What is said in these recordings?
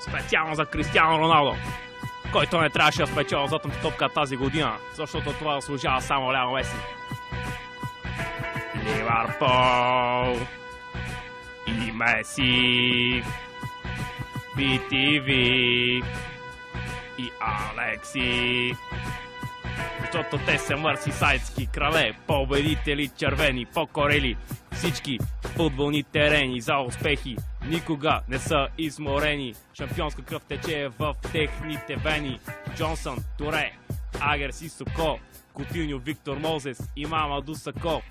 Специално за Кристиано Роналдо, който не трябваше да спечела златната топка тази година, защото това заслужава само Лео Меси. Ливърпул и Меси, BTV и Алекси, защото те са мърсисайдски крале, победители червени, покорели всички футболни терени за успехи. Никога не са изморени, шампионска кръв тече в техните вени. Джонсън, Туре, Агер Сисоко, Кутиньо, Виктор Мозес и Мамаду Сако,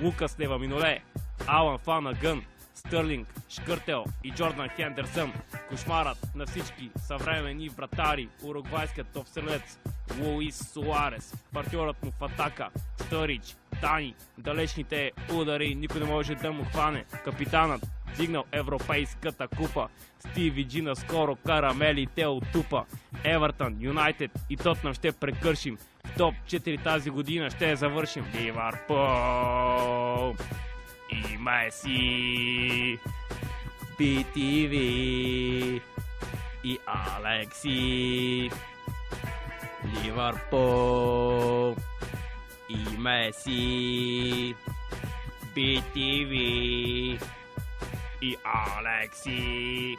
Лукас Лева Миноле, Алан Фанагън, Стърлинг, Шкъртел и Джордан Хендерсън. Кошмарът на всички съвременни вратари, уругвайският топ-стрелец Луис Суарес, партньорът му в атака Стърич, Тани, далечните удари никой не може да му хване. Капитанът дигнал европейската купа, Стиви Джи наскоро карамелите от тупа. Евертън, Юнайтед и Тотнъм ще прекършим, в топ 4 тази година ще завършим. Ливърпул и Меси, BTV и Алекси. Ливърпул и Меси, BTV и Алекси.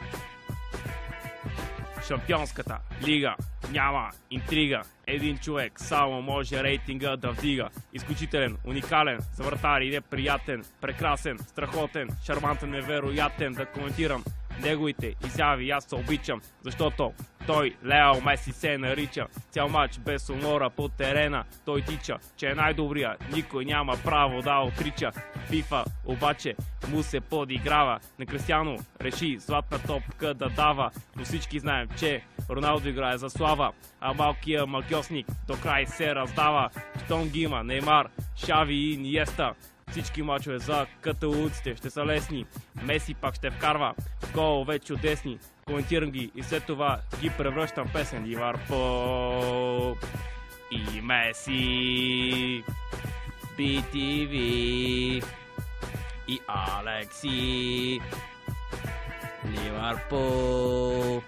Шампионската лига няма интрига. Един човек само може рейтинга да вдига. Изключителен, уникален, за вратари неприятен, прекрасен, страхотен, шармантен, невероятен. Да коментирам неговите изяви, аз се обичам, защото той, Лео Меси, се нарича. Цял матч без умора по терена той тича, че е най-добрия, никой няма право да отрича. FIFA обаче му се подиграва. На Кристиано реши златна топка да дава, но всички знаем, че Роналдо играе за слава, а малкия магьосник до край се раздава. Щом ги има Неймар, Шави и Иниеста, всички мачове за каталуците ще са лесни. Меси пак ще вкарва голове чудесни. Коментирам ги и след това ги превръщам в песен. Ливърпул и Меси, BTV и Алекси. Ливърпул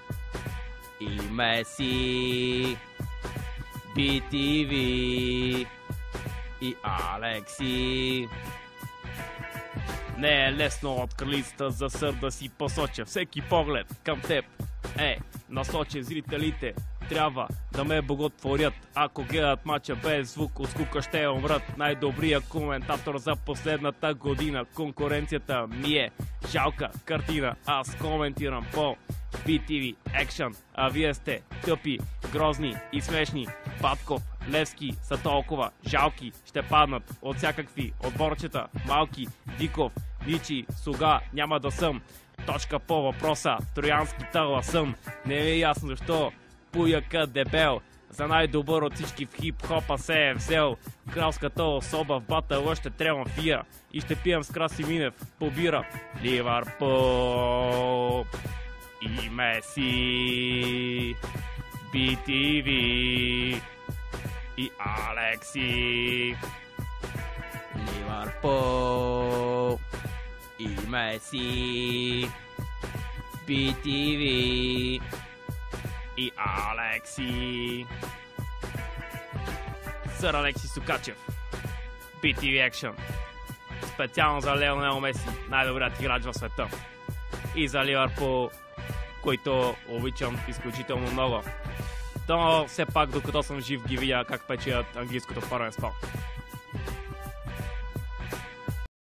и Меси, BTV и Алекси. Не е лесно от кралицата за сър да си посоча. Всеки поглед към теб е насочен. Зрителите трябва да ме боготворят. Ако гледат мача без звук, от скука ще умрат. Най-добрият коментатор за последната година. Конкуренцията ми е жалка картина. Аз коментирам по BTV Action, а вие сте тъпи, грозни и смешни. Патков, Левски са толкова жалки, ще паднат от всякакви отборчета. Малки, Диков, Ничи, Суга няма да съм. Точка по въпроса, троянски тъла съм. Не ми е ясно защо Пуяка дебел за най-добър от всички в хип-хопа се е взел. Кралската особа в батъла ще триумфира и ще пием с Краси Минев по бира. Ливърпул и Меси, BTV и Алекси. Ливърпул и Меси, BTV и Алекси. Сър Алекси Сукачев, BTV Action. Специално за Леонел Меси, най-добрият играч в света. И за Ливърпул, който обичам изключително много. Но все пак, докато съм жив, ги видя как печелят английското първенство.